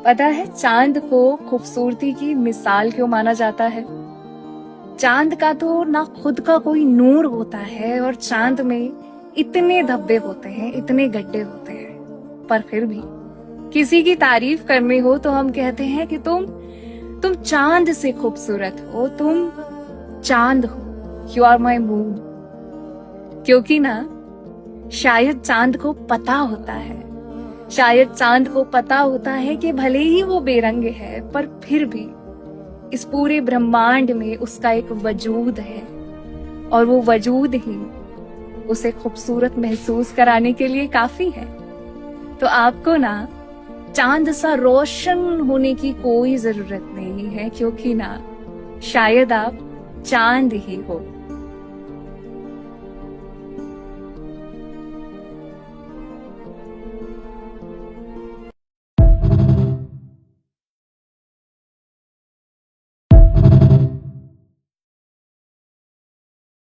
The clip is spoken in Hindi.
पता है चांद को खूबसूरती की मिसाल क्यों माना जाता है? चांद का तो ना खुद का कोई नूर होता है और चांद में इतने धब्बे होते हैं, इतने गड्ढे होते हैं, पर फिर भी किसी की तारीफ करनी हो तो हम कहते हैं कि तुम चांद से खूबसूरत हो, तुम चांद हो, यू आर माई मून। क्योंकि ना शायद चांद को पता होता है, शायद चांद को पता होता है कि भले ही वो बेरंग है पर फिर भी इस पूरे ब्रह्मांड में उसका एक वजूद है और वो वजूद ही उसे खूबसूरत महसूस कराने के लिए काफी है। तो आपको ना चांद सा रोशन होने की कोई जरूरत नहीं है, क्योंकि ना शायद आप चांद ही हो।